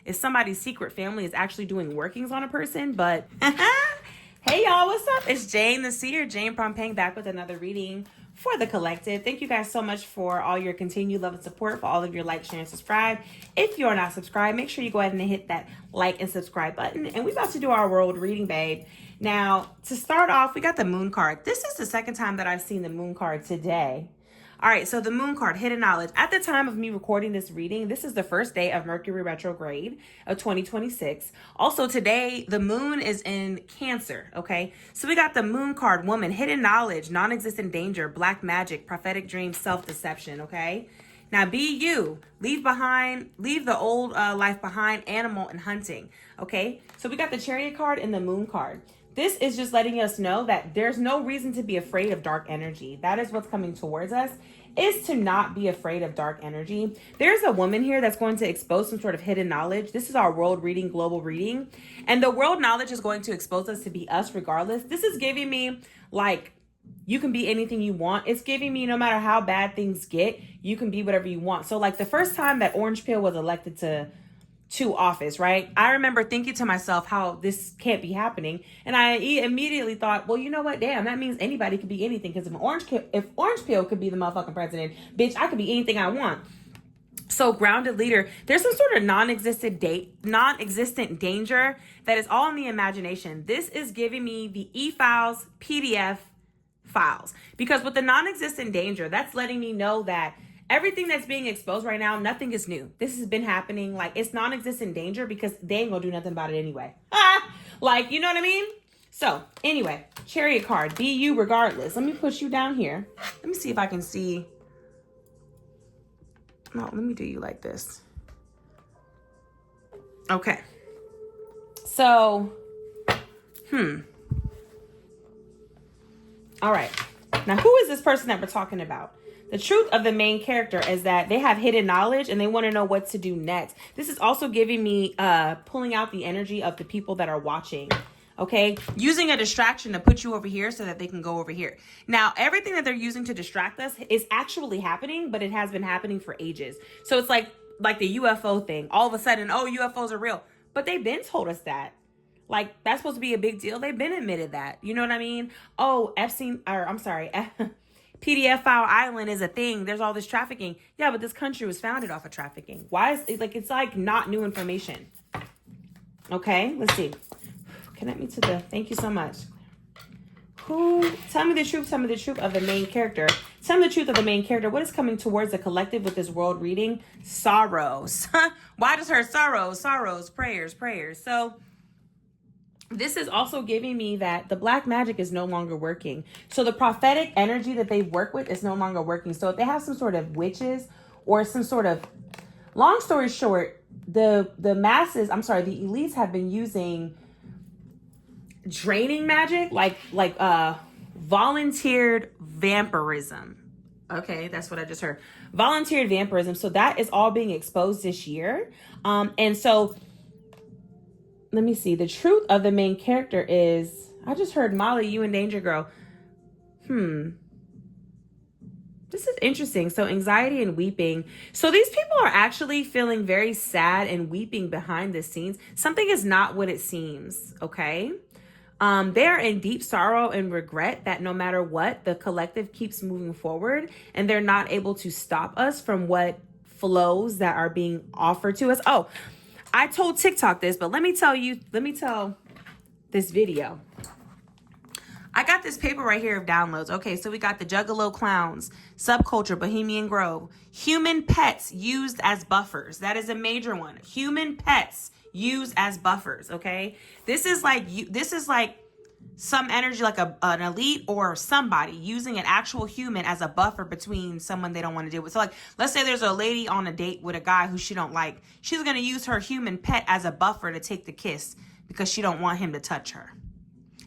if somebody's secret family is actually doing workings on a person. But hey y'all, what's up? It's Jane the Seer, Jane Prompang, back with another reading for the collective. Thank you guys so much for all your continued love and support, for all of your like, share, and subscribe. If you're not subscribed, make sure you go ahead and hit that like and subscribe button. And we're about to do our world reading, babe. Now, to start off, we got the moon card. This is the second time that I've seen the moon card today. All right, so the moon card, hidden knowledge. At the time of me recording this reading, this is the first day of Mercury retrograde of 2026. Also today, the moon is in Cancer, okay? So we got the moon card, woman, hidden knowledge, non-existent danger, black magic, prophetic dreams, self-deception, okay? Now be you, leave the old life behind, animal and hunting, okay? So we got the chariot card and the moon card. This is just letting us know that there's no reason to be afraid of dark energy. That is what's coming towards us, is to not be afraid of dark energy. There's a woman here that's going to expose some sort of hidden knowledge. This is our world reading, global reading. And the world knowledge is going to expose us to be us regardless. This is giving me like, you can be anything you want. It's giving me no matter how bad things get, you can be whatever you want. So like the first time that Orange Pill was elected to office, right? I remember thinking to myself how this can't be happening. And I immediately thought, well, you know what? Damn, that means anybody could be anything. Because if Orange Pill could be the motherfucking president, bitch, I could be anything I want. So grounded leader, there's some sort of non-existent danger that is all in the imagination. This is giving me the e-files, PDF files. Because with the non-existent danger, that's letting me know that everything that's being exposed right now, nothing is new. This has been happening. Like, it's non-existent danger because they ain't gonna do nothing about it anyway. Like, you know what I mean? So, anyway, chariot card, be you regardless. Let me push you down here. Let me see if I can see. No, let me do you like this. Okay. So, all right. Now, who is this person that we're talking about? The truth of the main character is that they have hidden knowledge and they want to know what to do next. This is also giving me pulling out the energy of the people that are watching. Okay, using a distraction to put you over here so that they can go over here. Now, everything that they're using to distract us is actually happening, but it has been happening for ages. So it's like the UFO thing. All of a sudden, oh, UFOs are real. But they've been told us that. Like, that's supposed to be a big deal. They've been admitted that. You know what I mean? Oh, PDF file island is a thing. There's all this trafficking. Yeah, but this country was founded off of trafficking. Why is it like, it's like not new information. Okay, let's see. Connect me to thank you so much. Tell me the truth of the main character. Tell me the truth of the main character. What is coming towards the collective with this world reading? Sorrows. Why does her sorrows, prayers. So this is also giving me that the black magic is no longer working. So the prophetic energy that they work with is no longer working. So if they have some sort of witches or some sort of, long story short, the elites have been using draining magic, like volunteered vampirism. Okay, that's what I just heard. Volunteered vampirism. So that is all being exposed this year. And so let me see. The truth of the main character is, I just heard Molly, you in danger, girl. This is interesting. So anxiety and weeping. So these people are actually feeling very sad and weeping behind the scenes. Something is not what it seems. Okay. They are in deep sorrow and regret that no matter what, the collective keeps moving forward and they're not able to stop us from what flows that are being offered to us. Oh, I told TikTok this, but let me tell this video. I got this paper right here of downloads. Okay, so we got the Juggalo Clowns, Subculture, Bohemian Grove, human pets used as buffers. That is a major one. Human pets used as buffers, okay? This is like some energy, like an elite or somebody using an actual human as a buffer between someone they don't want to deal with. So like, let's say there's a lady on a date with a guy who she don't like. She's going to use her human pet as a buffer to take the kiss because she don't want him to touch her.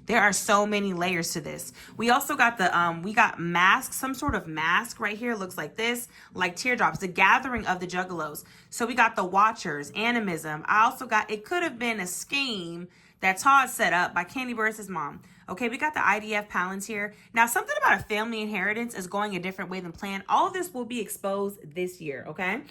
There are so many layers to this. We also got we got masks, some sort of mask right here. Looks like this, like teardrops, the gathering of the juggalos. So we got the watchers, animism. I also got, it could have been a scheme that Todd set up by Candy Burris' mom. Okay, we got the IDF Palantir. Now, something about a family inheritance is going a different way than planned. All of this will be exposed this year, okay?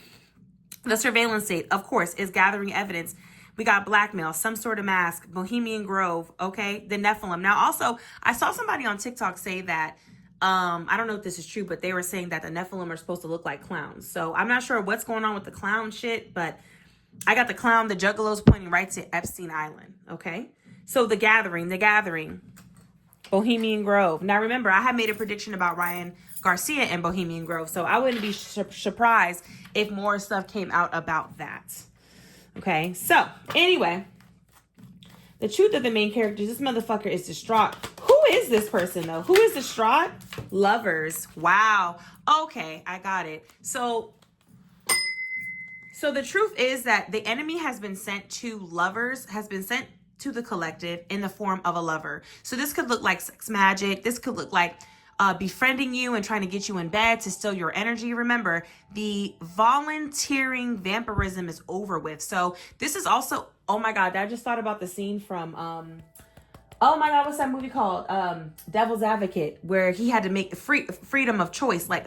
The surveillance state, of course, is gathering evidence. We got blackmail, some sort of mask, Bohemian Grove, okay? The Nephilim. Now, also, I saw somebody on TikTok say that, I don't know if this is true, but they were saying that the Nephilim are supposed to look like clowns. So I'm not sure what's going on with the clown shit, but I got the clown, the juggalos pointing right to Epstein Island, okay? So the gathering, Bohemian Grove. Now, remember, I had made a prediction about Ryan Garcia and Bohemian Grove, so I wouldn't be surprised if more stuff came out about that. Okay, so anyway, the truth of the main characters, this motherfucker is distraught. Who is this person though? Who is distraught? Lovers. Wow. Okay, I got it. So the truth is that the enemy has been sent to lovers, has been sent to the collective in the form of a lover. So this could look like sex magic. This could look like befriending you and trying to get you in bed to steal your energy. Remember, the volunteering vampirism is over with. So this is also, oh my God, I just thought about the scene from, oh my God, what's that movie called? Devil's Advocate, where he had to make the freedom of choice. Like,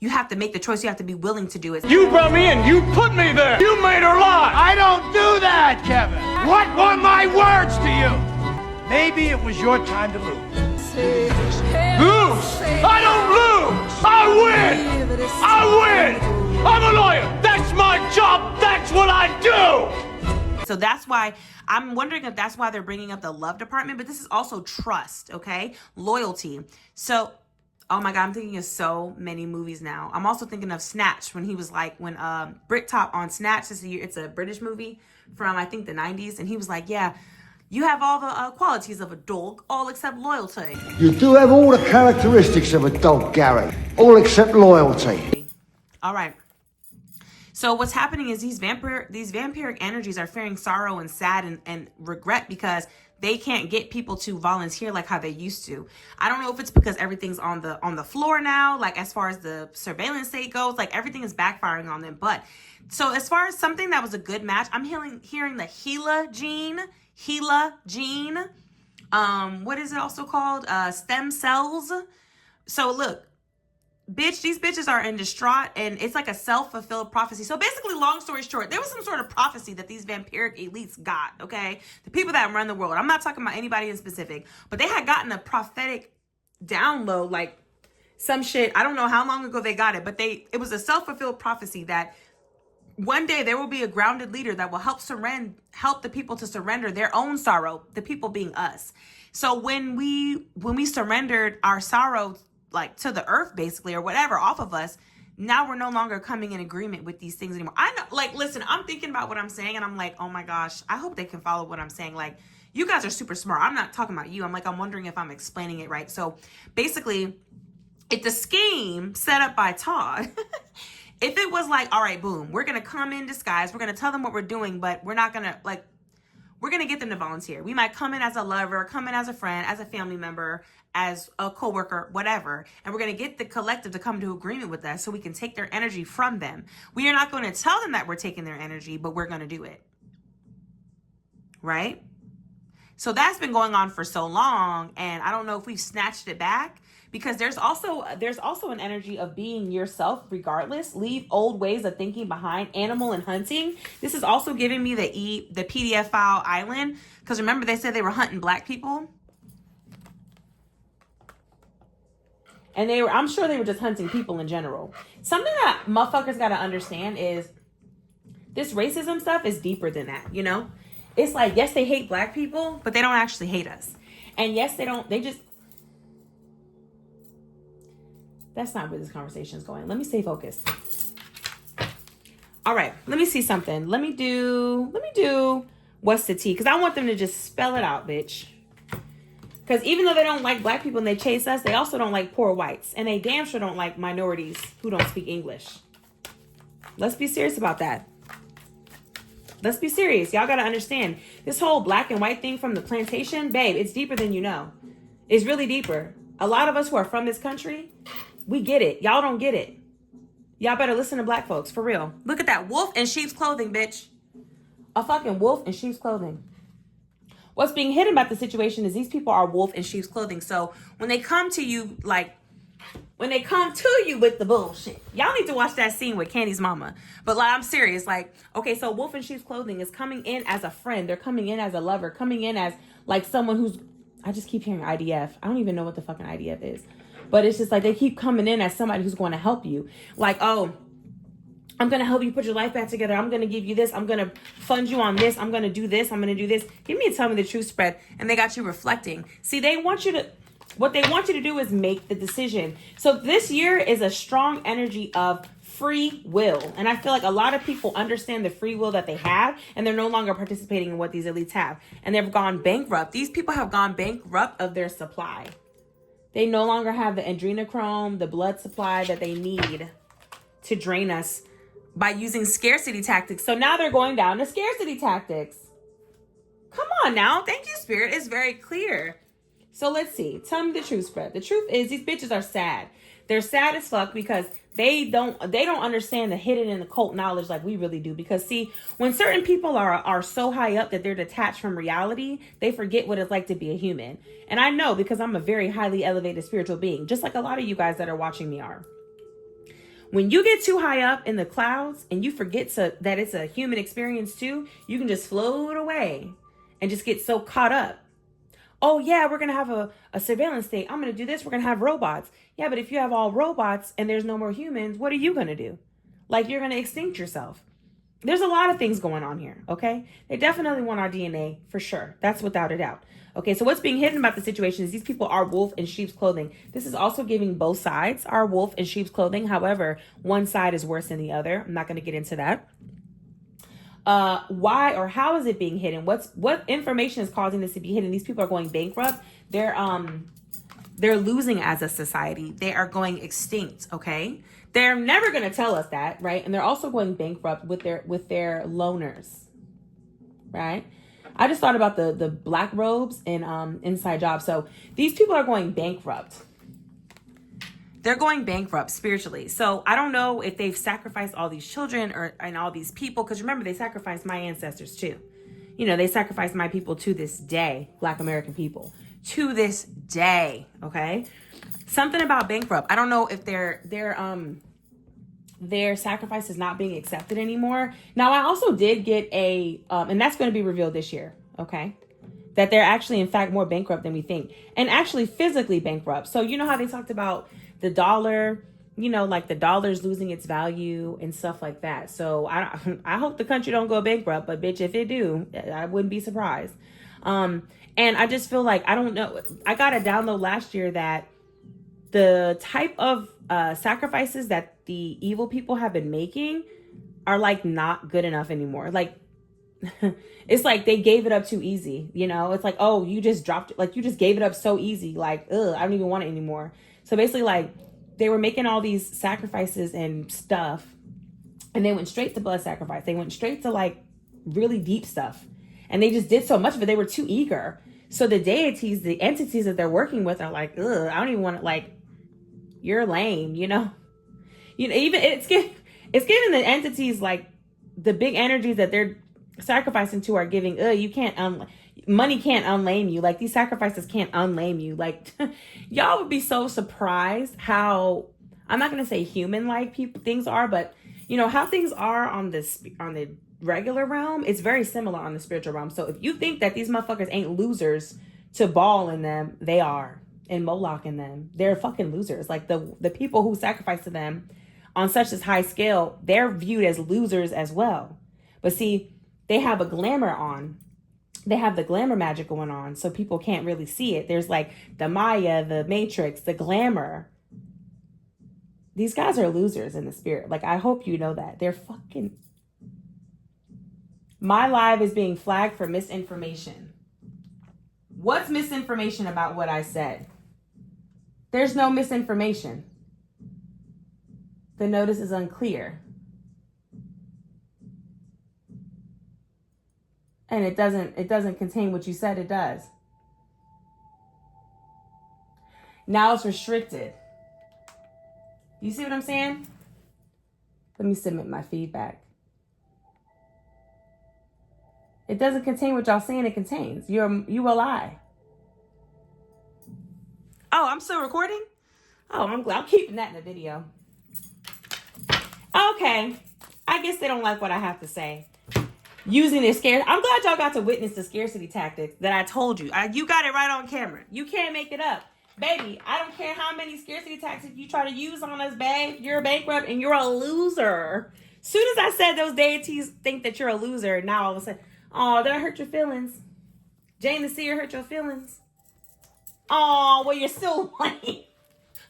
you have to make the choice. You have to be willing to do it. You brought me in. You put me there. You made her lie. I don't do that, Kevin. What were my words to you? Maybe it was your time to lose. Lose? I don't lose. I win. I win. I'm a lawyer. That's my job. That's what I do. So that's why I'm wondering if that's why they're bringing up the love department. But this is also trust, okay? Loyalty. So, oh my God, I'm thinking of so many movies now. I'm also thinking of Snatch, when he was like, when Britpop on Snatch, it's a British movie from, I think, the 90s. And he was like, yeah, you have all the qualities of a dog, all except loyalty. You do have all the characteristics of a dog, Gary. All except loyalty. All right. So what's happening is these vampiric energies are feeling sorrow and sad and regret because they can't get people to volunteer like how they used to. I don't know if it's because everything's on the floor now, like as far as the surveillance state goes, like everything is backfiring on them. But so as far as something that was a good match, I'm hearing the Gila gene. What is it also called? Stem cells. So look, bitch, these bitches are in distraught, and it's like a self-fulfilled prophecy. So basically, long story short, there was some sort of prophecy that these vampiric elites got, okay? The people that run the world. I'm not talking about anybody in specific, but they had gotten a prophetic download, like some shit. I don't know how long ago they got it, but it was a self-fulfilled prophecy that one day there will be a grounded leader that will help the people to surrender their own sorrow, the people being us. So when we surrendered our sorrow, like to the earth basically, or whatever, off of us, now we're no longer coming in agreement with these things anymore. I know, like, listen, I'm thinking about what I'm saying and I'm like, oh my gosh, I hope they can follow what I'm saying. Like, you guys are super smart. I'm not talking about you. I'm wondering if I'm explaining it right. So basically, it's a scheme set up by Todd. If it was like, all right, boom, we're going to come in disguise. We're going to tell them what we're doing, but we're not going to, like, we're going to get them to volunteer. We might come in as a lover, come in as a friend, as a family member, as a coworker, whatever. And we're going to get the collective to come to agreement with us so we can take their energy from them. We are not going to tell them that we're taking their energy, but we're going to do it. Right? So that's been going on for so long, and I don't know if we've snatched it back. Because there's also an energy of being yourself regardless. Leave old ways of thinking behind. Animal and hunting. This is also giving me the PDF file island. Because remember, they said they were hunting black people. And I'm sure they were just hunting people in general. Something that motherfuckers got to understand is this racism stuff is deeper than that, you know? It's like, yes, they hate black people, but they don't actually hate us. And yes, they just... That's not where this conversation is going. Let me stay focused. All right, let me see something. Let me do what's the tea? Because I want them to just spell it out, bitch. Because even though they don't like black people and they chase us, they also don't like poor whites. And they damn sure don't like minorities who don't speak English. Let's be serious about that. Let's be serious. Y'all got to understand. This whole black and white thing from the plantation, babe, it's deeper than you know. It's really deeper. A lot of us who are from this country, we get it. Y'all don't get it. Y'all better listen to black folks, for real. Look at that. Wolf in sheep's clothing, bitch. A fucking wolf in sheep's clothing. What's being hidden about the situation is these people are wolf in sheep's clothing. So when they come to you, like, when they come to you with the bullshit. Y'all need to watch that scene with Candy's mama. But like, I'm serious. Like, okay, so wolf in sheep's clothing is coming in as a friend. They're coming in as a lover, coming in as like someone who's, I just keep hearing IDF. I don't even know what the fucking IDF is. But it's just like they keep coming in as somebody who's going to help you. Like, oh, I'm going to help you put your life back together. I'm going to give you this. I'm going to fund you on this. I'm going to do this. I'm going to do this. Give me a tell me the truth spread. And they got you reflecting. See, what they want you to do is make the decision. So this year is a strong energy of free will. And I feel like a lot of people understand the free will that they have, and they're no longer participating in what these elites have. And they've gone bankrupt. These people have gone bankrupt of their supply. They no longer have the adrenochrome, the blood supply that they need to drain us by using scarcity tactics. So now they're going down to scarcity tactics. Come on now. Thank you, Spirit. It's very clear. So let's see. Tell me the truth spread. The truth is these bitches are sad. They're sad as fuck because they don't understand the hidden and the cult knowledge like we really do. Because see, when certain people are so high up that they're detached from reality, they forget what it's like to be a human. And I know because I'm a very highly elevated spiritual being, just like a lot of you guys that are watching me are. When you get too high up in the clouds and you forget that it's a human experience too, you can just float away and just get so caught up. Oh yeah, we're going to have a surveillance state. I'm going to do this. We're going to have robots. Yeah, but if you have all robots and there's no more humans, what are you going to do? Like, you're going to extinct yourself. There's a lot of things going on here, okay? They definitely want our DNA for sure. That's without a doubt. Okay, so what's being hidden about the situation is these people are wolf in sheep's clothing. This is also giving both sides are wolf in sheep's clothing. However, one side is worse than the other. I'm not going to get into that. Why or how is it being hidden? What information is causing this to be hidden? These people are going bankrupt. They're losing as a society. They are going extinct. Okay. They're never going to tell us that. Right. And they're also going bankrupt with their loners. Right. I just thought about the black robes in Inside Job. So these people are going bankrupt. They're going bankrupt spiritually. So I don't know if they've sacrificed all these children and all these people. Because remember, they sacrificed my ancestors too. You know, they sacrificed my people to this day. Black American people. To this day. Okay. Something about bankrupt. I don't know if their sacrifice is not being accepted anymore. Now, I also did get and that's going to be revealed this year. Okay. That they're actually, in fact, more bankrupt than we think. And actually physically bankrupt. So you know how they talked about the dollar, you know, like the dollar's losing its value and stuff like that. So I hope the country don't go bankrupt, but bitch, if it do, I wouldn't be surprised. And I just feel like, I don't know. I got a download last year that the type of sacrifices that the evil people have been making are like not good enough anymore. Like, it's like they gave it up too easy. You know, it's like, oh, you just dropped it. Like, you just gave it up so easy. Like, ugh, I don't even want it anymore. So basically, like, they were making all these sacrifices and stuff, and they went straight to blood sacrifice. They went straight to like really deep stuff, and they just did so much of it. They were too eager. So the deities, the entities that they're working with are like, ugh, I don't even want to, like, you're lame, you know? You know, even it's giving the entities, like, the big energies that they're sacrificing to are giving, you can't, money can't unlame you. Like, these sacrifices can't unlame you. Like, y'all would be so surprised how, I'm not going to say human-like things are, but, you know, how things are on the regular realm, it's very similar on the spiritual realm. So if you think that these motherfuckers ain't losers to Baal in them, they are. And Moloch in them, they're fucking losers. Like, the people who sacrifice to them on such a high scale, they're viewed as losers as well. But see, they have a glamour on. They have the glamour magic going on, so people can't really see it. There's like the Maya, the Matrix, the glamour. These guys are losers in the spirit. Like, I hope you know that. They're fucking... My live is being flagged for misinformation. What's misinformation about what I said? There's no misinformation. The notice is unclear. And it doesn't contain what you said it does. Now it's restricted. You see what I'm saying? Let me submit my feedback. It doesn't contain what y'all saying it contains. You a lie. Oh, I'm still recording? Oh, I'm glad. I'm keeping that in the video. Okay. I guess they don't like what I have to say. Using their scare. I'm glad y'all got to witness the scarcity tactics that I told you. You got it right on camera. You can't make it up. Baby, I don't care how many scarcity tactics you try to use on us, babe. You're a bankrupt and you're a loser. Soon as I said those deities think that you're a loser, now all of a sudden, oh, did I hurt your feelings? Jane the Seer hurt your feelings? Oh, well, you're still lame. Like,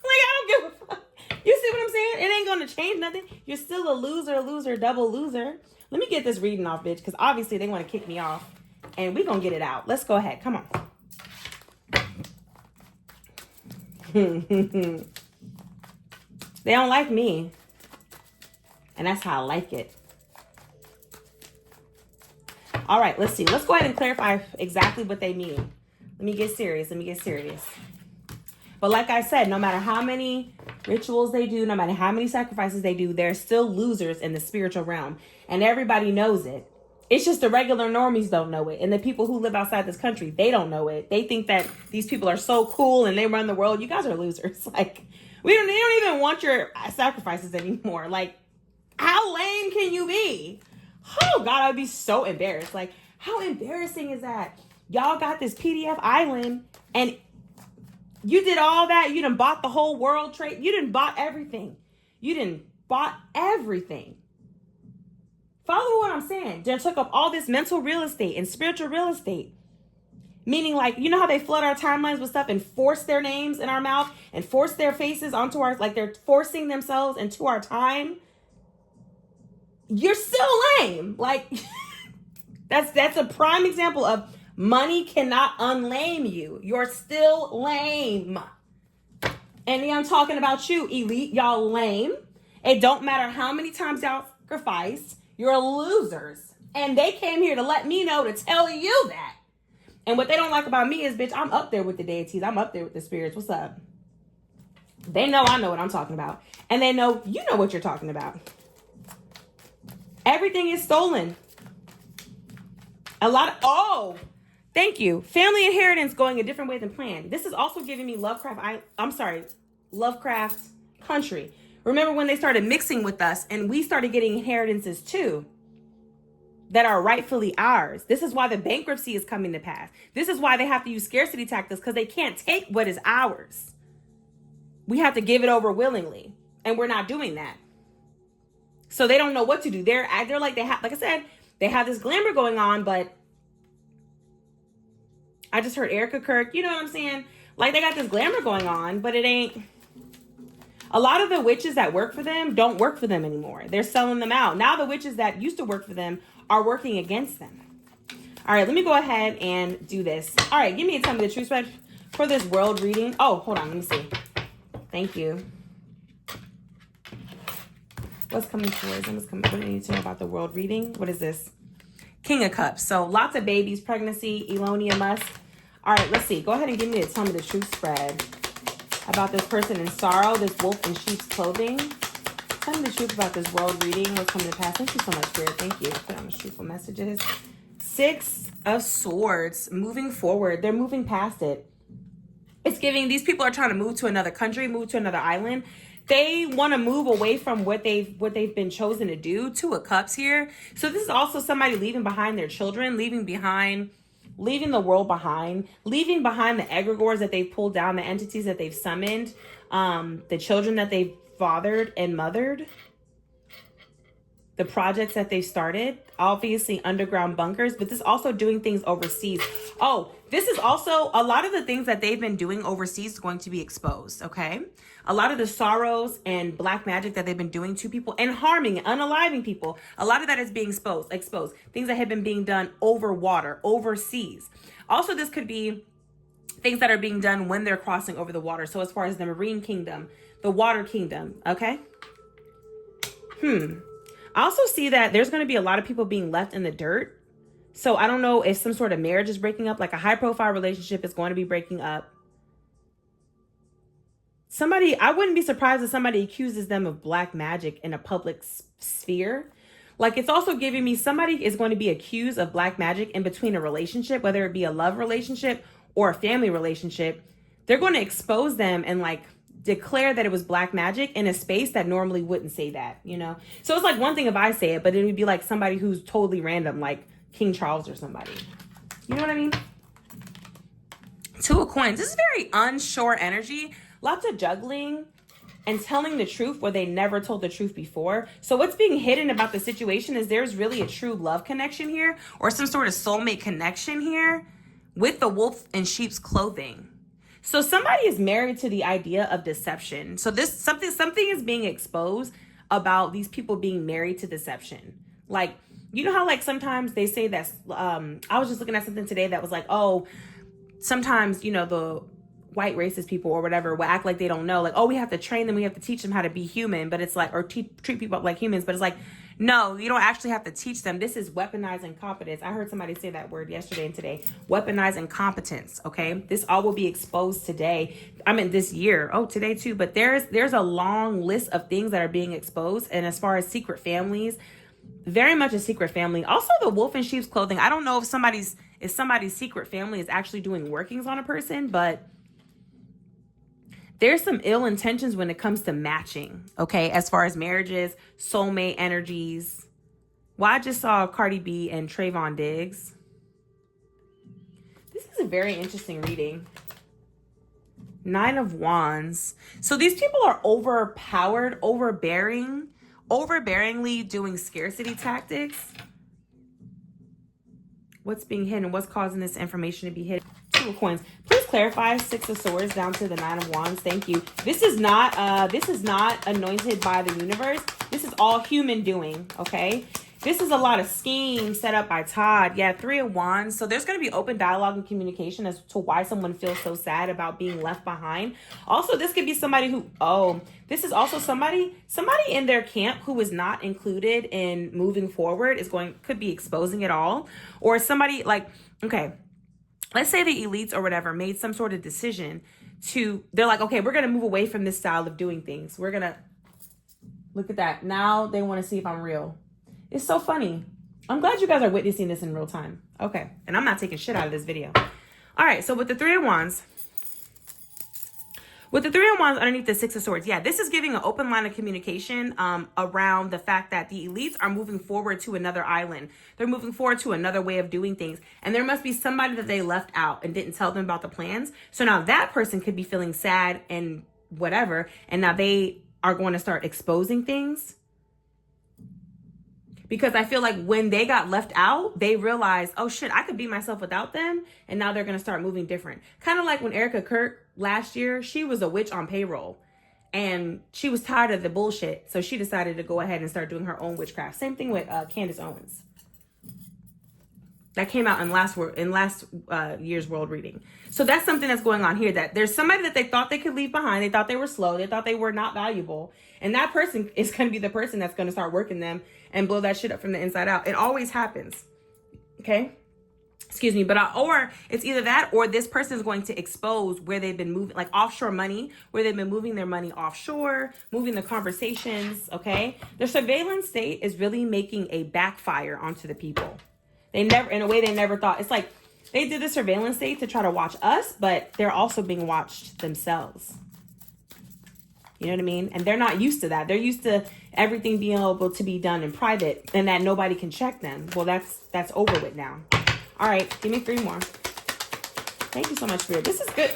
I don't give a fuck. You see what I'm saying? It ain't going to change nothing. You're still a loser, double loser. Let me get this reading off, bitch, because obviously they want to kick me off. And we're going to get it out. Let's go ahead. Come on. They don't like me. And that's how I like it. All right, let's see. Let's go ahead and clarify exactly what they mean. Let me get serious. But like I said, no matter how many rituals they do, no matter how many sacrifices they do, they're still losers in the spiritual realm. And everybody knows it. It's just the regular normies don't know it. And the people who live outside this country, they don't know it. They think that these people are so cool and they run the world. You guys are losers. Like, they don't even want your sacrifices anymore. Like, how lame can you be? Oh, God, I'd be so embarrassed. Like, how embarrassing is that? Y'all got this PDF island and you did all that. You done bought the whole world trade. You done bought everything. Follow what I'm saying. They took up all this mental real estate and spiritual real estate. Meaning, like, you know how they flood our timelines with stuff and force their names in our mouth and force their faces onto our, like they're forcing themselves into our time. You're still lame. Like, that's a prime example of money cannot unlame you. You're still lame. And I'm talking about you, elite. Y'all lame. It don't matter how many times y'all sacrificed. You're losers. And they came here to let me know, to tell you that. And what they don't like about me is, bitch, I'm up there with the deities. I'm up there with the spirits. What's up? They know I know what I'm talking about. And they know you know what you're talking about. Everything is stolen. Thank you. Family inheritance going a different way than planned. This is also giving me Lovecraft Country. Remember when they started mixing with us and we started getting inheritances too that are rightfully ours. This is why the bankruptcy is coming to pass. This is why they have to use scarcity tactics, because they can't take what is ours. We have to give it over willingly, and we're not doing that. So they don't know what to do. They're like, like I said, they have this glamour going on, but I just heard Erica Kirk, you know what I'm saying? Like, they got this glamour going on, but it ain't. A lot of the witches that work for them don't work for them anymore. They're selling them out. Now the witches that used to work for them are working against them. All right, let me go ahead and do this. All right, give me a Tell Me the Truth spread for this world reading. Oh, hold on, let me see. Thank you. What's coming towards them? What do I need to know about the world reading? What is this? King of Cups. So lots of babies, pregnancy, Elonia Musk. All right, let's see. Go ahead and give me a Tell Me the Truth spread about this person in sorrow, this wolf in sheep's clothing. Tell me the truth about this world reading. What's coming to pass? Thank you so much, Spirit. Thank you. Put on the truthful messages. 6 of Swords. Moving forward. They're moving past it. It's giving, these people are trying to move to another country, move to another island. They want to move away from what they've been chosen to do. 2 of Cups here. So this is also somebody leaving behind their children, leaving the world behind, leaving behind the egregores that they've pulled down, the entities that they've summoned, the children that they've fathered and mothered, the projects that they've started, obviously underground bunkers, but this is also doing things overseas. Oh, this is also a lot of the things that they've been doing overseas is going to be exposed, okay? A lot of the sorrows and black magic that they've been doing to people and harming, unaliving people, a lot of that is being exposed. Things that have been being done over water, overseas. Also, this could be things that are being done when they're crossing over the water. So as far as the marine kingdom, the water kingdom, okay? I also see that there's going to be a lot of people being left in the dirt. So I don't know if some sort of marriage is breaking up, like a high profile relationship is going to be breaking up. I wouldn't be surprised if somebody accuses them of black magic in a public sphere. Like, it's also giving me somebody is going to be accused of black magic in between a relationship, whether it be a love relationship or a family relationship. They're going to expose them and like declare that it was black magic in a space that normally wouldn't say that, you know? So it's like one thing if I say it, but it would be like somebody who's totally random, like King Charles or somebody. You know what I mean? Two of Coins. This is very unsure energy. Lots of juggling and telling the truth where they never told the truth before. So what's being hidden about the situation is there's really a true love connection here, or some sort of soulmate connection here with the wolf in sheep's clothing. So somebody is married to the idea of deception. So this something is being exposed about these people being married to deception. Like, you know how like sometimes they say that, I was just looking at something today that was like, oh, sometimes, you know, the white racist people or whatever will act like they don't know, like, oh, we have to train them, we have to teach them how to be human, but it's like, or treat people like humans, but it's like, no, you don't actually have to teach them. This is weaponized incompetence. I heard somebody say that word yesterday and today. Weaponized incompetence. Okay, this all will be exposed today. I mean, this year. Oh, today too. But there's a long list of things that are being exposed. And as far as secret families, very much a secret family. Also, the wolf in sheep's clothing. I don't know if somebody's secret family is actually doing workings on a person, but there's some ill intentions when it comes to matching, okay? As far as marriages, soulmate energies. Well, I just saw Cardi B and Trayvon Diggs. This is a very interesting reading. Nine of Wands. So these people are overpowered, overbearingly doing scarcity tactics. What's being hidden? What's causing this information to be hidden? Two of Coins. Please clarify Six of Swords down to the Nine of Wands. Thank you. This is not anointed by the universe. This is all human doing, okay? This is a lot of schemes set up by Todd. Yeah, Three of Wands. So there's going to be open dialogue and communication as to why someone feels so sad about being left behind. Also, this could be somebody who, this is also somebody in their camp who is not included in moving forward could be exposing it all. Or somebody like, okay, let's say the elites or whatever made some sort of decision they're like, okay, we're going to move away from this style of doing things. We're going to, look at that. Now they want to see if I'm real. It's so funny. I'm glad you guys are witnessing this in real time. Okay. And I'm not taking shit out of this video. All right. So with the Three of Wands, underneath the Six of Swords, yeah, this is giving an open line of communication around the fact that the elites are moving forward to another island. They're moving forward to another way of doing things. And there must be somebody that they left out and didn't tell them about the plans. So now that person could be feeling sad and whatever. And now they are going to start exposing things. Because I feel like when they got left out, they realized, oh shit, I could be myself without them. And now they're going to start moving different. Kind of like when Erica Kirk last year, she was a witch on payroll. And she was tired of the bullshit. So she decided to go ahead and start doing her own witchcraft. Same thing with Candace Owens. That came out in last year's world reading. So that's something that's going on here. That there's somebody that they thought they could leave behind. They thought they were slow. They thought they were not valuable. And that person is going to be the person that's going to start working them and blow that shit up from the inside out. It always happens. Okay? Excuse me. Or it's either that or this person is going to expose where they've been moving, like offshore money, where they've been moving their money offshore, moving the conversations. Okay? The surveillance state is really making a backfire onto the people. In a way they never thought. It's like they did the surveillance state to try to watch us, but they're also being watched themselves. You know what I mean? And they're not used to that. They're used to everything being able to be done in private and that nobody can check them. Well, that's over with now. All right, give me 3 more. Thank you so much, Spirit. This is good.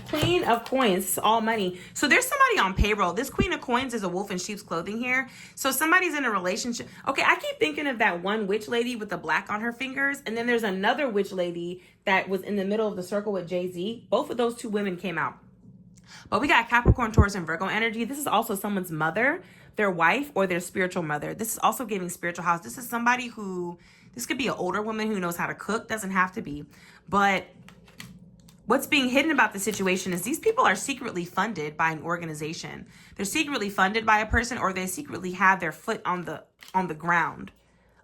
Queen of Coins. This is all money. So there's somebody on payroll. This Queen of Coins is a wolf in sheep's clothing here. So somebody's in a relationship. Okay, I keep thinking of that one witch lady with the black on her fingers. And then there's another witch lady that was in the middle of the circle with Jay-Z. Both of those 2 women came out. But we got Capricorn, Taurus, and Virgo energy. This is also someone's mother, their wife, or their spiritual mother. This is also giving spiritual house. This is somebody who, this could be an older woman who knows how to cook. Doesn't have to be. But what's being hidden about the situation is these people are secretly funded by an organization. They're secretly funded by a person, or they secretly have their foot on the ground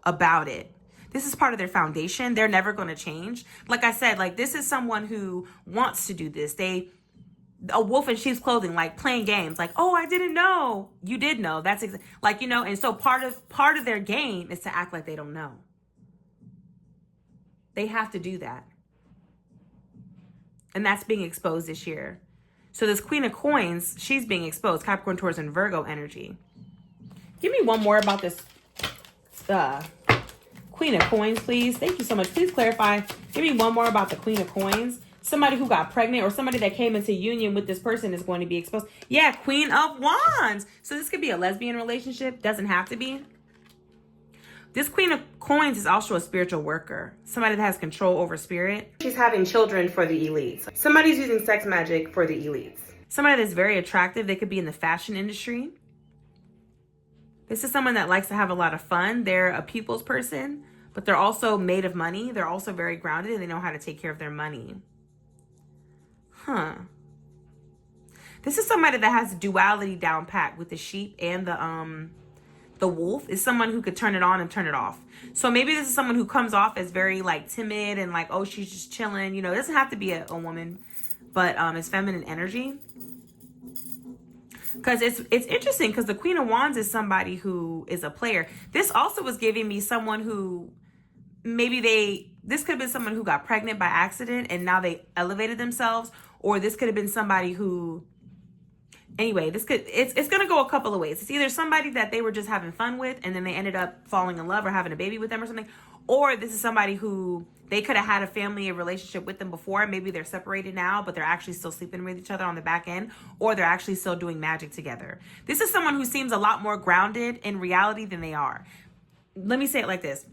about it. This is part of their foundation. They're never going to change. Like I said, like this is someone who wants to do this. A wolf in sheep's clothing, like playing games, like, oh, I didn't know. You did know. That's like, you know, and so part of their game is to act like they don't know. They have to do that. And that's being exposed this year. So this Queen of Coins, she's being exposed. Capricorn, Taurus, and Virgo energy. Give me one more about this Queen of Coins, please. Thank you so much. Please clarify. Give me one more about the Queen of Coins. Somebody who got pregnant or somebody that came into union with this person is going to be exposed. Yeah, Queen of Wands. So this could be a lesbian relationship. Doesn't have to be. This Queen of Coins is also a spiritual worker. Somebody that has control over spirit. She's having children for the elites. Somebody's using sex magic for the elites. Somebody that's very attractive. They could be in the fashion industry. This is someone that likes to have a lot of fun. They're a people's person, but they're also made of money. They're also very grounded and they know how to take care of their money. Huh. This is somebody that has duality down pat with the sheep and the wolf. Is someone who could turn it on and turn it off. So maybe this is someone who comes off as very like timid and like, oh, she's just chilling. You know, it doesn't have to be a woman, but it's feminine energy. Because it's interesting because the Queen of Wands is somebody who is a player. This also was giving me someone who this could have been someone who got pregnant by accident and now they elevated themselves. Or this could have been somebody who, anyway, it's going to go a couple of ways. It's either somebody that they were just having fun with and then they ended up falling in love or having a baby with them or something. Or this is somebody who they could have had a relationship with them before. Maybe they're separated now, but they're actually still sleeping with each other on the back end. Or they're actually still doing magic together. This is someone who seems a lot more grounded in reality than they are. Let me say it like this.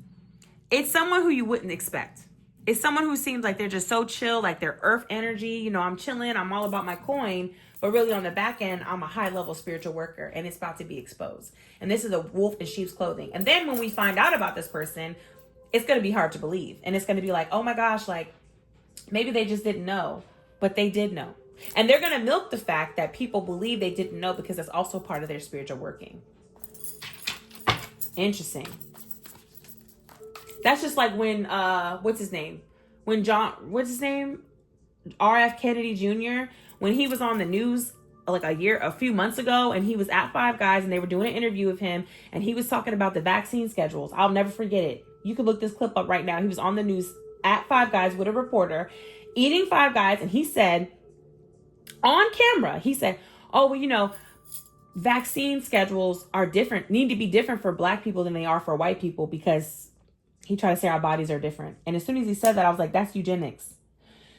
It's someone who you wouldn't expect. It's someone who seems like they're just so chill, like they're earth energy. You know, I'm chilling. I'm all about my coin. But really on the back end, I'm a high level spiritual worker and it's about to be exposed. And this is a wolf in sheep's clothing. And then when we find out about this person, it's going to be hard to believe. And it's going to be like, oh my gosh, like maybe they just didn't know, but they did know. And they're going to milk the fact that people believe they didn't know because that's also part of their spiritual working. Interesting. That's just like when, what's his name? RF Kennedy Jr., when he was on the news like a few months ago, and he was at Five Guys and they were doing an interview with him and he was talking about the vaccine schedules. I'll never forget it. You can look this clip up right now. He was on the news at Five Guys with a reporter eating Five Guys. And he said on camera, he said, oh, well, you know, vaccine schedules need to be different for black people than they are for white people because he tried to say our bodies are different. And as soon as he said that, I was like, that's eugenics.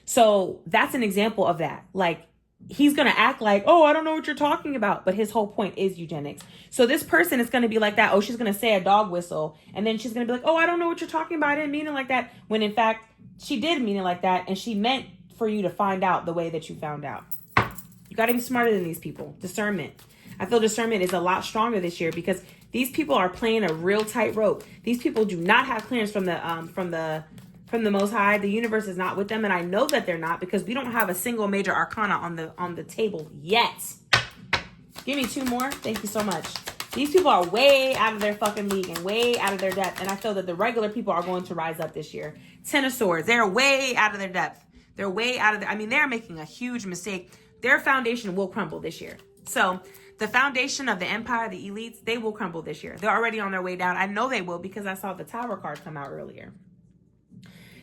So that's an example of that. Like, he's going to act like, oh, I don't know what you're talking about. But his whole point is eugenics. So this person is going to be like that. Oh, she's going to say a dog whistle. And then she's going to be like, oh, I don't know what you're talking about. I didn't mean it like that. When in fact, she did mean it like that. And she meant for you to find out the way that you found out. You got to be smarter than these people. Discernment. I feel discernment is a lot stronger this year because these people are playing a real tight rope. These people do not have clearance from the Most High. The universe is not with them, and I know that they're not because we don't have a single major arcana on the table yet. Give me two more. Thank you so much. These people are way out of their fucking league and way out of their depth, and I feel that the regular people are going to rise up this year. Ten of Swords. They're way out of their depth. They're way out of their... I mean, they're making a huge mistake. Their foundation will crumble this year. So... the foundation of the empire, the elites, they will crumble this year. They're already on their way down. I know they will because I saw the Tower card come out earlier.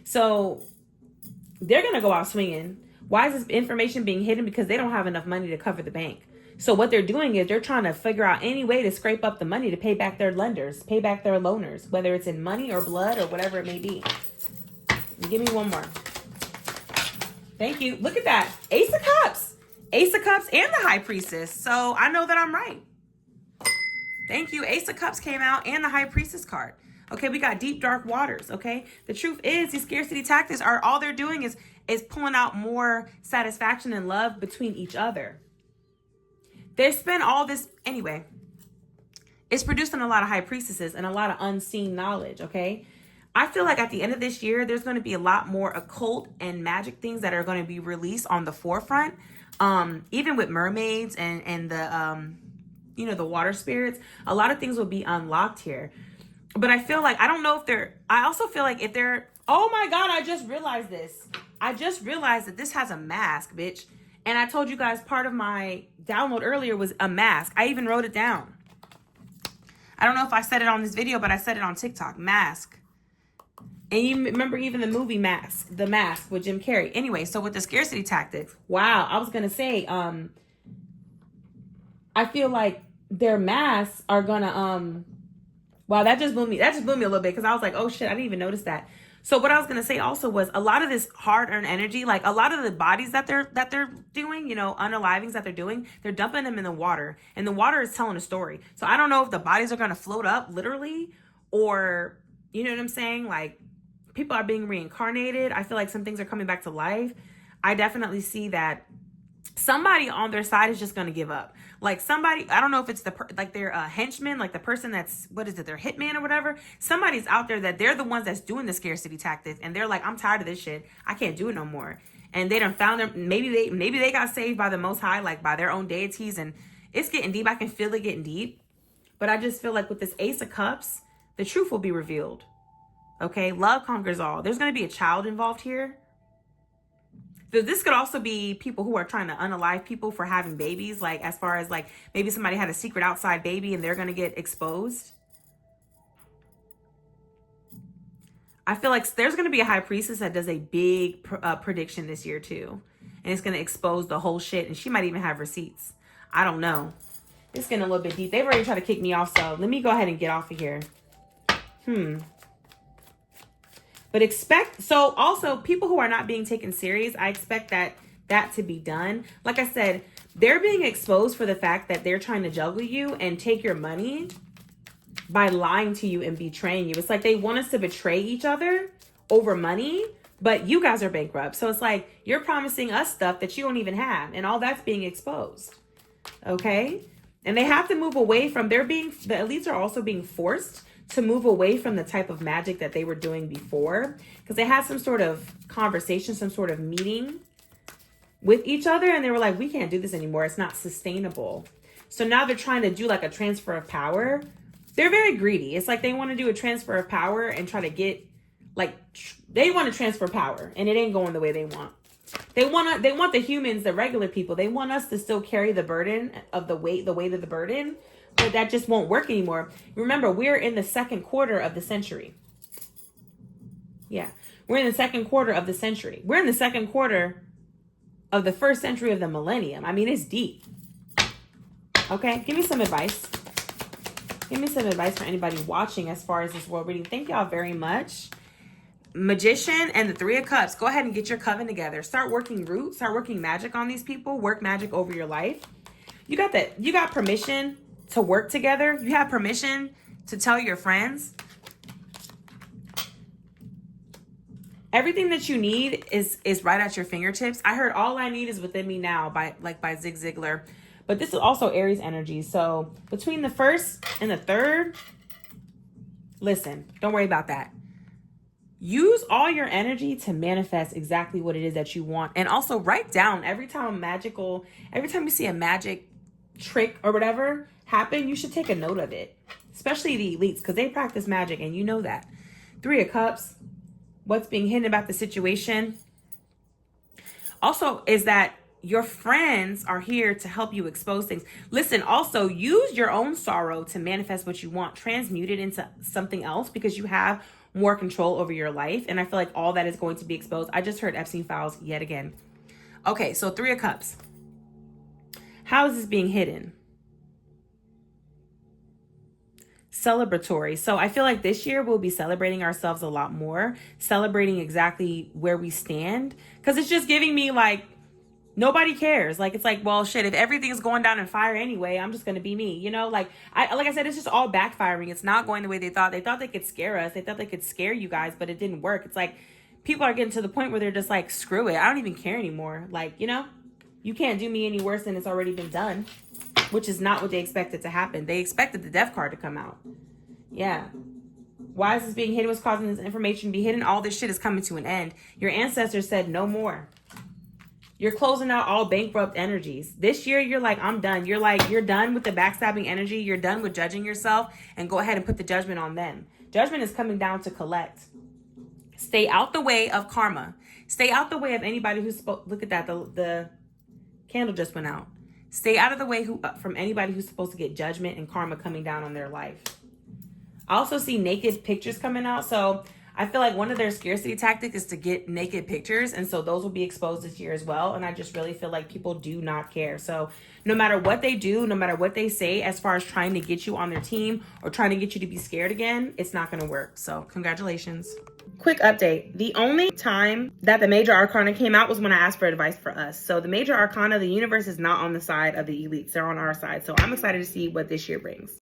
So they're going to go out swinging. Why is this information being hidden? Because they don't have enough money to cover the bank. So what they're doing is they're trying to figure out any way to scrape up the money to pay back their lenders, pay back their loaners, whether it's in money or blood or whatever it may be. Give me one more. Thank you. Look at that. Ace of Cups. Ace of Cups and the High Priestess. So I know that I'm right. Thank you. Ace of Cups came out and the High Priestess card. Okay, we got deep, dark waters. Okay, the truth is these scarcity tactics are all they're doing is pulling out more satisfaction and love between each other. They spend all this anyway. It's producing a lot of High Priestesses and a lot of unseen knowledge. Okay, I feel like at the end of this year, there's going to be a lot more occult and magic things that are going to be released on the forefront. Even with mermaids and the, the water spirits, a lot of things will be unlocked here. But I feel like, I also feel like if they're, oh my God, I just realized this. I just realized that this has a mask, bitch. And I told you guys part of my download earlier was a mask. I even wrote it down. I don't know if I said it on this video, but I said it on TikTok. Mask. And you remember even the movie The Mask with Jim Carrey. Anyway, so with the scarcity tactics, wow, I was going to say, I feel like their masks are going to, wow, that just blew me. That just blew me a little bit because I was like, oh shit, I didn't even notice that. So what I was going to say also was a lot of this hard-earned energy, like a lot of the bodies that they're doing, you know, unalivings that they're doing, they're dumping them in the water, and the water is telling a story. So I don't know if the bodies are going to float up literally, or, you know what I'm saying? Like, people are being reincarnated. I feel like some things are coming back to life. I definitely see that somebody on their side is just going to give up. Like somebody, I don't know if it's like their henchman, like the person that's, what is it, their hitman or whatever. Somebody's out there that they're the ones that's doing the scarcity tactics, and they're like, I'm tired of this shit. I can't do it no more. And they done found them. Maybe they got saved by the Most High, like by their own deities, and it's getting deep. I can feel it getting deep. But I just feel like with this Ace of Cups, the truth will be revealed. Okay, love conquers all. There's going to be a child involved here. This could also be people who are trying to unalive people for having babies. Like, as far as like, maybe somebody had a secret outside baby and they're going to get exposed. I feel like there's going to be a high priestess that does a big prediction this year too. And it's going to expose the whole shit. And she might even have receipts. I don't know. It's getting a little bit deep. They've already tried to kick me off. So let me go ahead and get off of here. But so also people who are not being taken serious, I expect that to be done. Like I said, they're being exposed for the fact that they're trying to juggle you and take your money by lying to you and betraying you. It's like they want us to betray each other over money, but you guys are bankrupt. So it's like you're promising us stuff that you don't even have, and all that's being exposed. Okay? And they have to move away from the elites are also being forced to move away from the type of magic that they were doing before, because they had some sort of conversation, some sort of meeting with each other, and they were like, we can't do this anymore. It's not sustainable. So now they're trying to do like a transfer of power. They're very greedy. It's like they want to do a transfer of power and try to get they want to transfer power, and it ain't going the way they want. They want the humans, the regular people. They want us to still carry the burden of the weight of the burden. But that just won't work anymore. Remember, we're in the second quarter of the century. Yeah. We're in the second quarter of the century. We're in the second quarter of the first century of the millennium. I mean, it's deep. Okay? Give me some advice. Give me some advice for anybody watching as far as this world reading. Thank y'all very much. Magician and the Three of Cups. Go ahead and get your coven together. Start working root. Start working magic on these people. Work magic over your life. You got that. You got permission to work together. You have permission to tell your friends. Everything that you need is right at your fingertips. I heard All I Need Is Within Me Now by Zig Ziglar. But this is also Aries energy. So between the 1st and the 3rd, listen, don't worry about that. Use all your energy to manifest exactly what it is that you want. And also write down every time you see a magic trick or whatever happen, you should take a note of it, especially the elites, because they practice magic and you know that. 3 of Cups, what's being hidden about the situation also is that your friends are here to help you expose things. Listen, also use your own sorrow to manifest what you want. Transmute it into something else, because you have more control over your life, and I feel like all that is going to be exposed. I just heard Epstein files yet again. Okay, so 3 of Cups. How is this being hidden? Celebratory. So I feel like this year we'll be celebrating ourselves a lot more, celebrating exactly where we stand, because it's just giving me like nobody cares. Like, it's like, well, shit, if everything's going down in fire anyway, I'm just going to be me, you know? Like I said, it's just all backfiring. It's not going the way they thought. They thought they could scare us. They thought they could scare you guys, but it didn't work. It's like people are getting to the point where they're just like, screw it. I don't even care anymore. Like, you know, you can't do me any worse than it's already been done, which is not what they expected to happen. They expected the death card to come out. Yeah. Why is this being hidden? What's causing this information to be hidden? All this shit is coming to an end. Your ancestors said no more. You're closing out all bankrupt energies. This year, you're like, I'm done. You're done with the backstabbing energy. You're done with judging yourself, and go ahead and put the judgment on them. Judgment is coming down to collect. Stay out the way of karma. Stay out the way of anybody who's look at that. The candle just went out. Stay out of the way from anybody who's supposed to get judgment and karma coming down on their life. I also see naked pictures coming out. So I feel like one of their scarcity tactics is to get naked pictures, and so those will be exposed this year as well. And I just really feel like people do not care. So no matter what they do, no matter what they say, as far as trying to get you on their team or trying to get you to be scared again, it's not going to work. So congratulations. Quick update. The only time that the Major Arcana came out was when I asked for advice for us. So the Major Arcana, the universe is not on the side of the elites. They're on our side. So I'm excited to see what this year brings.